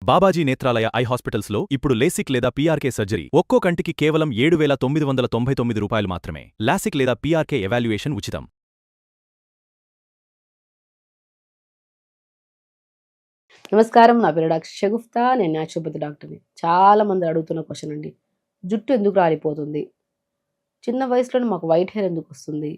Babaji Netralaya I హాస్పిటల్స్లో ఇప్పుడు LASIK లేదా పీఆర్కే సర్జరీ ఒక్కో కంటికి కేవలం 7,999 రూపాయలు మాత్రమే. లాసిక్ లేదా పీఆర్కే ఎవాల్యుయేషన్ ఉచితం. నమస్కారం, నా పేరు డాక్టర్ షగుఫ్తా. నేను న్యాచురోపతి డాక్టర్ని. చాలా మంది అడుగుతున్న క్వశ్చన్ అండి, జుట్టు ఎందుకు రాలిపోతుంది, చిన్న వయసులోనే మాకు వైట్ హెయిర్ ఎందుకు వస్తుంది,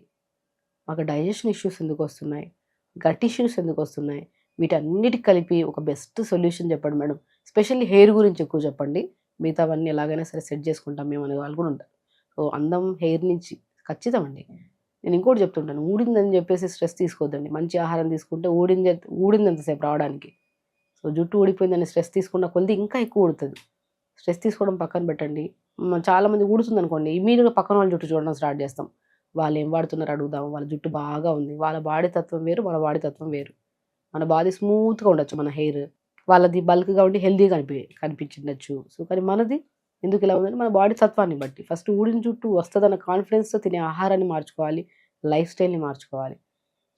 మాకు డైజెషన్ ఇష్యూస్ ఎందుకు వస్తున్నాయి, గట్ ఇష్యూస్ ఎందుకు వస్తున్నాయి, వీటన్నిటికి కలిపి ఒక బెస్ట్ సొల్యూషన్ చెప్పండి మేడం. స్పెషల్లీ హెయిర్ గురించి ఎక్కువ చెప్పండి, మిగతావన్నీ ఎలాగైనా సరే సెట్ చేసుకుంటాం మేము అనే వాళ్ళు కూడా ఉంటారు. సో అందం హెయిర్ నుంచి ఖచ్చితం అండి. నేను ఇంకోటి చెప్తుంటాను, ఊడిందని చెప్పేసి స్ట్రెస్ తీసుకోవద్దండి. మంచి ఆహారం తీసుకుంటే ఊడిందంతసేపు రావడానికి. సో జుట్టు ఊడిపోయిందని స్ట్రెస్ తీసుకున్న కొద్ది ఇంకా ఎక్కువ ఊడుతుంది. స్ట్రెస్ తీసుకోవడం పక్కన పెట్టండి. చాలామంది ఊడుతుంది అనుకోండి, ఇమీడియట్గా పక్కన వాళ్ళ జుట్టు చూడడం స్టార్ట్ చేస్తాం. వాళ్ళు ఏం వాడుతున్నారు అడుగుదాం. వాళ్ళ జుట్టు బాగా ఉంది, వాళ్ళ బాడీ తత్వం వేరు, మన బాడీ తత్వం వేరు. మన బాడీ స్మూత్గా ఉండొచ్చు, మన హెయిర్ వాళ్ళది బల్క్గా ఉండి హెల్దీగా కనిపించవచ్చు. సో కానీ మనది ఎందుకు ఇలా ఉందంటే మన బాడీ తత్వాన్ని బట్టి. ఫస్ట్ ఊడిన జుట్టు వస్తుందన్న కాన్ఫిడెన్స్తో తినే ఆహారాన్ని మార్చుకోవాలి, లైఫ్ స్టైల్ని మార్చుకోవాలి.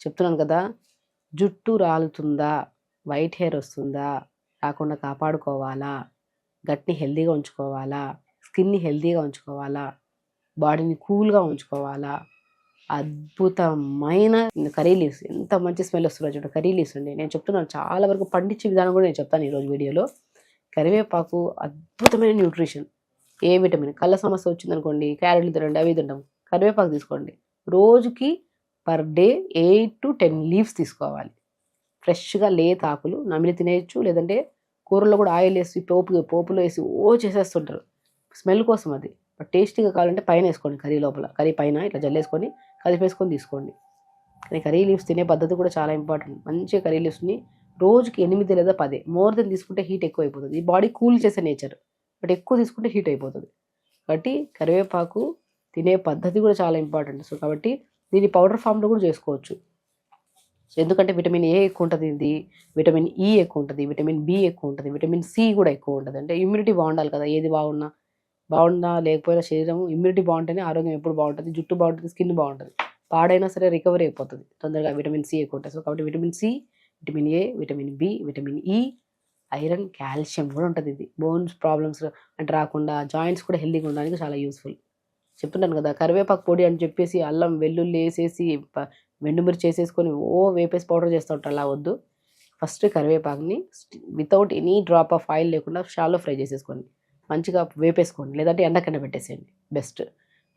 చెప్తున్నాను కదా, జుట్టు రాలుతుందా, వైట్ హెయిర్ వస్తుందా, రాకుండా కాపాడుకోవాలా, గట్ని హెల్దీగా ఉంచుకోవాలా, స్కిన్ని హెల్దీగా ఉంచుకోవాలా, బాడీని కూల్గా ఉంచుకోవాలా. అద్భుతమైన కర్రీ లీవ్స్, ఎంత మంచి స్మెల్ వస్తుందో చూడండి. కర్రీ లీవ్స్ అండి, నేను చెప్తున్నాను చాలా వరకు పండించే విధానం కూడా నేను చెప్తాను ఈరోజు వీడియోలో. కరివేపాకు అద్భుతమైన న్యూట్రిషన్. ఏ విటమిన్, కళ్ళ సమస్య వచ్చిందనుకోండి, క్యారెట్లు తినండి, అవి తింటాం. కరివేపాకు తీసుకోండి, రోజుకి పర్ డే 8 to 10 లీవ్స్ తీసుకోవాలి. ఫ్రెష్గా లేత ఆకులు నమిలి తినేయచ్చు, లేదంటే కూరలో కూడా ఆయిల్ వేసి పోపులో వేసి చేసేస్తుంటారు స్మెల్ కోసం. అది టేస్టీగా కావాలంటే పైన వేసుకోండి, కర్రీ లోపల, కర్రీ పైన ఇట్లా జల్లేసుకొని కలిపేసుకొని తీసుకోండి. కానీ కర్రీ లీవ్స్ తినే పద్ధతి కూడా చాలా ఇంపార్టెంట్. మంచిగా కర్రీ లీవ్స్ని రోజుకి 8 లేదా 10, మోర్ దెన్ తీసుకుంటే హీట్ ఎక్కువ అయిపోతుంది. ఈ బాడీ కూల్ చేసే నేచర్, బట్ ఎక్కువ తీసుకుంటే హీట్ అయిపోతుంది. కాబట్టి కరివేపాకు తినే పద్ధతి కూడా చాలా ఇంపార్టెంట్. సో కాబట్టి దీన్ని పౌడర్ ఫామ్లో కూడా చేసుకోవచ్చు. ఎందుకంటే విటమిన్ ఏ ఎక్కువ ఉంటుంది, ఇది విటమిన్ ఈ ఎక్కువ ఉంటుంది, విటమిన్ బి ఎక్కువ ఉంటుంది, విటమిన్ సి కూడా ఎక్కువ ఉంటుంది. అంటే ఇమ్యూనిటీ బాగుండాలి కదా, ఏది బాగున్నా లేకపోయినా శరీరం ఇమ్యూనిటీ బాగుంటేనే ఆరోగ్యం ఎప్పుడు బాగుంటుంది. జుట్టు బాగుంటుంది, స్కిన్ బాగుంటుంది. పాడైనా సరే రికవరీ అయిపోతుంది తొందరగా. విటమిన్ సి ఎక్కువ ఉంటుంది. సో కాబట్టి vitamin C, vitamin A, vitamin B, vitamin E, iron, calcium కూడా ఉంటుంది. ఇది బోన్స్ ప్రాబ్లమ్స్ అంటే రాకుండా, జాయింట్స్ కూడా హెల్దీగా ఉండడానికి చాలా యూస్ఫుల్. చెప్తున్నాను కదా, కరివేపాకు పొడి అని చెప్పేసి అల్లం వెల్లుల్లి వేసేసి వెండుమిర్చి చేసేసుకొని వేపేసి పౌడర్ చేస్తూ ఉంటారు. అలా వద్దు. ఫస్ట్ కరివేపాకుని without any drop of oil లేకుండా షాలో ఫ్రై చేసేసుకోండి, మంచిగా వేపేసుకోండి. లేదంటే ఎండకన్న పెట్టేసేయండి బెస్ట్.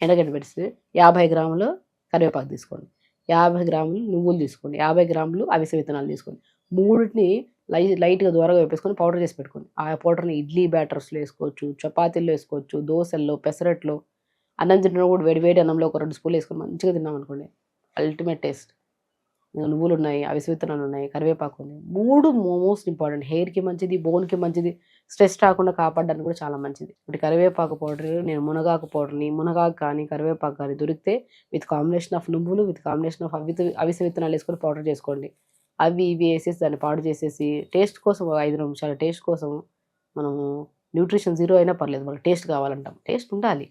ఎండకన్న పెట్టేసి 50 గ్రాములు కరివేపాకు తీసుకోండి, 50 గ్రాములు నువ్వులు తీసుకోండి, 50 గ్రాములు అవిసె విత్తనాలు తీసుకోండి. మూడింటిని లైట్గా దూరంగా వేపేసుకొని పౌడర్ చేసి పెట్టుకోండి. ఆ పౌడర్ని ఇడ్లీ బ్యాటర్స్లో వేసుకోవచ్చు, చపాతీల్లో వేసుకోవచ్చు, దోశల్లో, పెసరట్లో, అన్నం తిన్న కూడా వేడి అన్నంలో ఒక 2 స్పూన్లు వేసుకొని మంచిగా తిన్నాం అనుకోండి, అల్టిమేట్ టేస్ట్. నువ్వులు ఉన్నాయి, అవిసె విత్తనాలు ఉన్నాయి, కరివేపాకు ఉంది. 3 మోస్ట్ ఇంపార్టెంట్. హెయిర్కి మంచిది, బోన్కి మంచిది, స్ట్రెస్ రాకుండా కాపాడడానికి కూడా చాలా మంచిది. ఇప్పుడు కరివేపాకు పౌడర్, నేను మునగాకు పౌడర్ని, మునగాకు కానీ కరివేపాకు కానీ దొరికితే విత్ కాంబినేషన్ ఆఫ్ నువ్వులు, విత్ కాంబినేషన్ ఆఫ్ అవిసె విత్తనాలు వేసుకొని పౌడర్ చేసుకోండి. అవి ఇవి వేసేసి దాన్ని పాడు చేసేసి టేస్ట్ కోసం 5 నిమిషాల టేస్ట్ కోసం మనము న్యూట్రిషన్ 0 అయినా పర్లేదు, మనకు టేస్ట్ కావాలంటాం. టేస్ట్ ఉండాలి.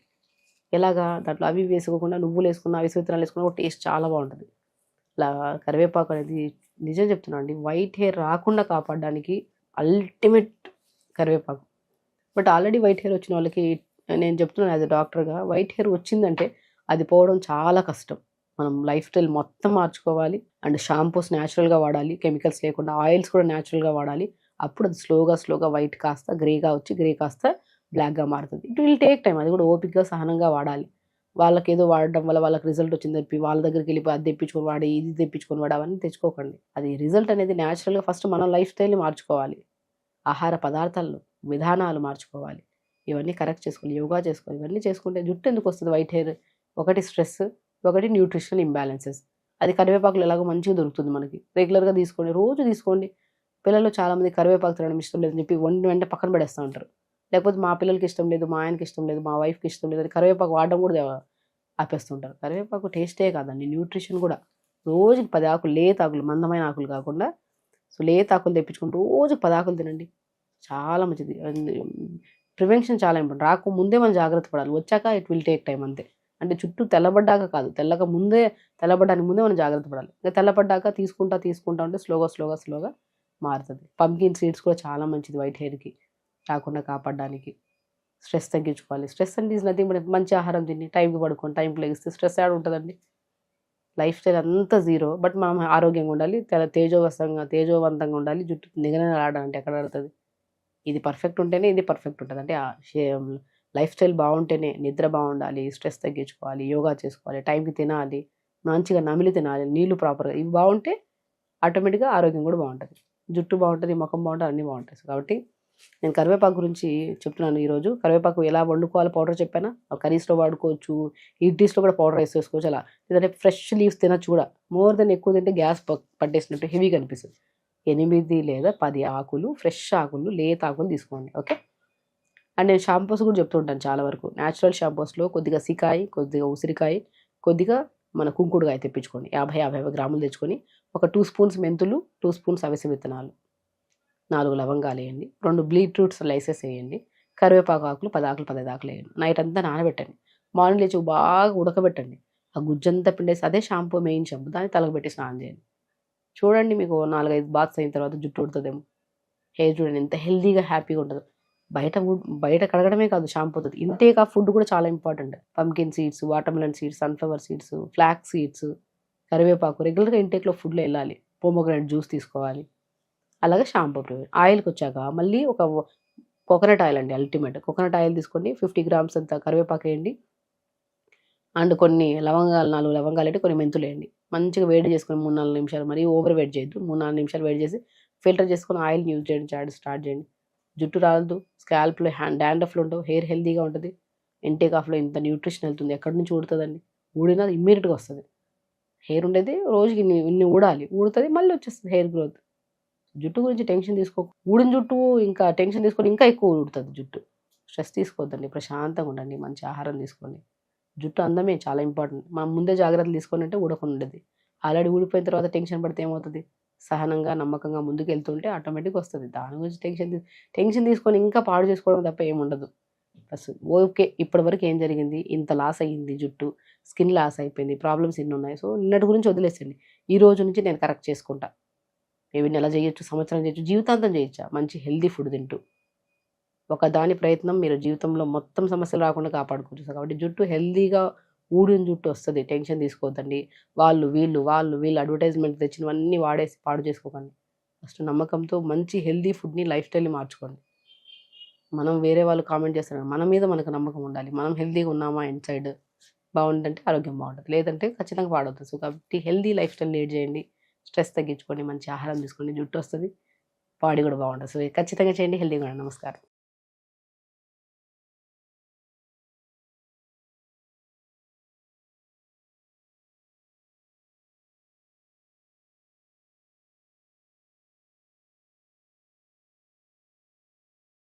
ఎలాగా, దాంట్లో అవి వేసుకోకుండా నువ్వులు వేసుకున్న, అవిసె విత్తనాలు వేసుకున్న కూడా టేస్ట్ చాలా బాగుంటుంది. ఇలా కరివేపాకు అనేది నిజం చెప్తున్నాను అండి, వైట్ హెయిర్ రాకుండా కాపాడడానికి అల్టిమేట్ కరివేపాకు. బట్ ఆల్రెడీ వైట్ హెయిర్ వచ్చిన వాళ్ళకి నేను చెప్తున్నాను యాజ్ ఎ డాక్టర్గా, వైట్ హెయిర్ వచ్చిందంటే అది పోవడం చాలా కష్టం. మనం లైఫ్ స్టైల్ మొత్తం మార్చుకోవాలి. అండ్ షాంపూస్ న్యాచురల్గా వాడాలి, కెమికల్స్ లేకుండా. ఆయిల్స్ కూడా న్యాచురల్గా వాడాలి. అప్పుడు అది స్లోగా వైట్ కాస్త గ్రేగా వచ్చి, గ్రే కాస్త బ్లాక్గా మారుతుంది. It will take time. అది కూడా ఓపికగా, సహనంగా వాడాలి. వాళ్ళకి ఏదో వాడడం వల్ల వాళ్ళకి రిజల్ట్ వచ్చింది చెప్పి వాళ్ళ దగ్గరికి వెళ్ళిపోయి అది తెప్పించుకొని వాడి, ఇది తెప్పించుకొని వాడి, అవన్నీ తెచ్చుకోకండి. అది రిజల్ట్ అనేది న్యాచురల్గా ఫస్ట్ మన లైఫ్ స్టైల్ని మార్చుకోవాలి, ఆహార పదార్థాలు విధానాలు మార్చుకోవాలి, ఇవన్నీ కరెక్ట్ చేసుకోవాలి, యోగా చేసుకోవాలి. ఇవన్నీ చేసుకుంటే జుట్టు ఎందుకు వస్తుంది వైట్ హెయిర్? ఒకటి స్ట్రెస్, ఒకటి న్యూట్రిషనల్ ఇంబ్యాలెన్సెస్. అది కరివేపాకులు ఎలాగో మంచిగా దొరుకుతుంది మనకి, రెగ్యులర్గా తీసుకోండి, రోజు తీసుకోండి. పిల్లలు చాలామంది కరివేపాకు తినడం ఇష్టం లేదని చెప్పి వెంట పక్కన పడేస్తూ ఉంటారు. లేకపోతే మా పిల్లలకి ఇష్టం లేదు, మా ఆయనకి ఇష్టం లేదు, మా వైఫ్కి ఇష్టం లేదు, అది కరివేపాకు వాడడం కూడా ఆపేస్తుంటారు. కరివేపాకు టేస్టే కాదండి, న్యూట్రిషన్ కూడా. రోజుకి 10 ఆకులు, లేత ఆకులు, మందమైన ఆకులు కాకుండా, సో లేత ఆకులు తెప్పించుకుంటూ రోజుకి 10 ఆకులు తినండి, చాలా మంచిది. ప్రివెన్షన్ చాలా ఇంపార్టెంట్. రాకముందే మనం జాగ్రత్త పడాలి, వచ్చాక ఇట్ విల్ టేక్ టైం అంతే. అంటే చుట్టూ తెల్లబడ్డాక కాదు, తెల్లబడడానికి ముందే మనం జాగ్రత్త పడాలి. ఇంకా తెల్లబడ్డాక తీసుకుంటా ఉంటే స్లోగా మారుతుంది. పంకిన్ సీడ్స్ కూడా చాలా మంచిది వైట్ హెయిర్కి రాకుండా కాపాడడానికి. స్ట్రెస్ తగ్గించుకోవాలి. స్ట్రెస్ అంటే ఈజ్ నథింగ్ బట్ మంచి ఆహారం తిని టైంకి పడుకొని టైంకి లెగిస్తే స్ట్రెస్ యాడ్ ఉంటుందండి. లైఫ్ స్టైల్ అంతా జీరో, బట్ మనం ఆరోగ్యంగా ఉండాలి, తేజోవంతంగా ఉండాలి. జుట్టు నిగనిగలాడాలంటే ఎక్కడ ఆడుతుంది? ఇది పర్ఫెక్ట్ ఉంటేనే ఇది పర్ఫెక్ట్ ఉంటుంది. అంటే లైఫ్ స్టైల్ బాగుంటేనే నిద్ర బాగుండాలి, స్ట్రెస్ తగ్గించుకోవాలి, యోగా చేసుకోవాలి, టైంకి తినాలి, మంచిగా నమిలి తినాలి, నీళ్లు ప్రాపర్గా, ఇవి బాగుంటే ఆటోమేటిక్గా ఆరోగ్యం కూడా బాగుంటుంది. జుట్టు బాగుంటుంది, ముఖం బాగుంటుంది, అన్నీ బాగుంటాయి. సో కాబట్టి నేను కరివేపాకు గురించి చెప్తున్నాను ఈరోజు. కరివేపాకు ఎలా వండుకోవాలి పౌడర్ చెప్పానా? కర్రీస్లో వాడుకోవచ్చు, ఇడ్లీస్లో కూడా పౌడర్ వేసేసుకోవచ్చు. అలా లేదంటే ఫ్రెష్ లీవ్స్ తినచ్చు కూడా. మోర్ దెన్ ఎక్కువ తింటే గ్యాస్ పట్టేసినట్టు హెవీగా అనిపిస్తుంది. 8 లేదా 10 ఆకులు, ఫ్రెష్ ఆకులు, లేత ఆకులు తీసుకోండి. ఓకే. అండ్ నేను షాంపూస్ కూడా చెప్తూ ఉంటాను చాలా వరకు. న్యాచురల్ షాంపూస్లో కొద్దిగా సికాయి, కొద్దిగా ఉసిరికాయ, కొద్దిగా మన కుంకుడుకాయ తెప్పించుకోండి. 50 గ్రాములు తెచ్చుకొని ఒక 2 స్పూన్స్ మెంతులు, 2 స్పూన్స్ అవిసె విత్తనాలు, 4 లవంగాలు వేయండి, 2 బీట్రూట్ స్లైసెస్ వేయండి, కరివేపాకు ఆకులు 10 ఆకులు 15 ఆకులు వేయండి. నైట్ అంతా నానబెట్టండి. మార్నింగ్ లేచి బాగా ఉడకబెట్టండి. ఆ గుజ్జంతా పిండేసి అదే షాంపూ, మెయిన్ షాంపూ, దాన్ని తలకు పెట్టి స్నానం చేయండి. చూడండి, మీకు 4-5 బాత్స్ అయిన తర్వాత జుట్టు ఉడుతుందేమో. హెయిర్ చూడండి ఎంత హెల్దీగా హ్యాపీగా ఉంటుందో. బయట కడగడమే కాదు, షాంపూ అవుతుంది. ఇంటేక్ ఆఫ్ ఫుడ్ కూడా చాలా important. Pumpkin seeds, watermelon seeds, sunflower seeds, flax seeds, కరివేపాకు రెగ్యులర్గా ఇంటేక్లో ఫుడ్లో వెళ్ళాలి. పోమోగ్రానైట్ జ్యూస్ తీసుకోవాలి. అలాగే షాంపూ ప్రిపేర్. ఆయిల్కి వచ్చాక మళ్ళీ ఒక కోకోనట్ ఆయిల్ అండి అల్టిమేట్. కోకోనట్ ఆయిల్ తీసుకోండి, 50 గ్రామ్స్ అంత కరివేపాకు వేయండి, అండ్ కొన్ని లవంగాలు, 4 లవంగాలు వేయండి, కొన్ని మెంతులు వేయండి. మంచిగా వేడి చేసుకొని 3-4 నిమిషాలు, మరీ ఓవర్ వేడి చేయొద్దు. 3-4 నిమిషాలు వేడి చేసి ఫిల్టర్ చేసుకొని ఆయిల్ని యూజ్ చేయడం స్టార్ట్ చేయండి. జుట్టు రాలదు, స్కాల్ప్లో డాండ్రఫ్లు ఉండవు, హెయిర్ హెల్దీగా ఉంటుంది. ఇంటేక్ ఆఫ్లో ఇంత న్యూట్రిషన్ వెళ్తుంది. ఎక్కడి నుంచి ఊడుతుందండి? ఊడినా ఇమ్మీడియట్గా వస్తుంది. హెయిర్ ఉండేది రోజుకి ఇన్ని ఊడాలి, ఊడుతుంది, మళ్ళీ వచ్చేస్తుంది హెయిర్ గ్రోత్. జుట్టు గురించి టెన్షన్ తీసుకోకు. ఊడిన జుట్టు ఇంకా టెన్షన్ తీసుకొని ఇంకా ఎక్కువ ఊడుతుంది జుట్టు. స్ట్రెస్ తీసుకోవద్దండి, ప్రశాంతంగా ఉండండి, మంచి ఆహారం తీసుకోండి. జుట్టు అందమే చాలా ఇంపార్టెంట్. మనం ముందే జాగ్రత్తలు తీసుకొని అంటే ఊడకుండా ఉండేది. ఆల్రెడీ ఊడిపోయిన తర్వాత టెన్షన్ పడితే ఏమవుతుంది? సహనంగా, నమ్మకంగా ముందుకు వెళ్తుంటే ఆటోమేటిక్గా వస్తుంది. దాని గురించి టెన్షన్ తీసుకొని ఇంకా పాడు చేసుకోవడం తప్ప ఏముండదు. బస్ ఓకే, ఇప్పటివరకు ఏం జరిగింది? ఇంత లాస్ అయ్యింది జుట్టు, స్కిన్ లాస్ అయిపోయింది, ప్రాబ్లమ్స్ ఇన్ని ఉన్నాయి. సో నిన్నటి గురించి వదిలేసండి. ఈ రోజు నుంచి నేను కరెక్ట్ చేసుకుంటా. మేబీ నెల చేయొచ్చు, సంవత్సరం చేయొచ్చు, జీవితాంతం చేయొచ్చా? మంచి హెల్దీ ఫుడ్ తింటూ. ఒక దాని ప్రయత్నం మీరు జీవితంలో మొత్తం సమస్యలు రాకుండా కాపాడుకోవచ్చు. కాబట్టి జుట్టు హెల్దీగా ఊడిన జుట్టు వస్తుంది. టెన్షన్ తీసుకోవద్దండి. వాళ్ళు వీళ్ళు అడ్వర్టైజ్మెంట్ తెచ్చినవన్నీ వాడేసి పాడు చేసుకోకండి. ఫస్ట్ నమ్మకంతో మంచి హెల్దీ ఫుడ్ని, లైఫ్ స్టైల్ని మార్చుకోండి. మనం వేరే వాళ్ళు కామెంట్ చేస్తున్నారు, మన మీద మనకు నమ్మకం ఉండాలి. మనం హెల్దీగా ఉన్నామా ఇన్సైడ్, బాగుందంటే ఆరోగ్యం బాగుంటుంది, లేదంటే ఖచ్చితంగా పాడవుతుంది. సో కాబట్టి హెల్దీ లైఫ్ స్టైల్ లీడ్ చేయండి. స్ట్రెస్ తగ్గించుకోండి, మంచి ఆహారం తీసుకోండి, జుట్టు వస్తుంది, బాడీ కూడా బాగుంటుంది. సో ఖచ్చితంగా చేయండి, హెల్దీగా ఉండండి. నమస్కారం.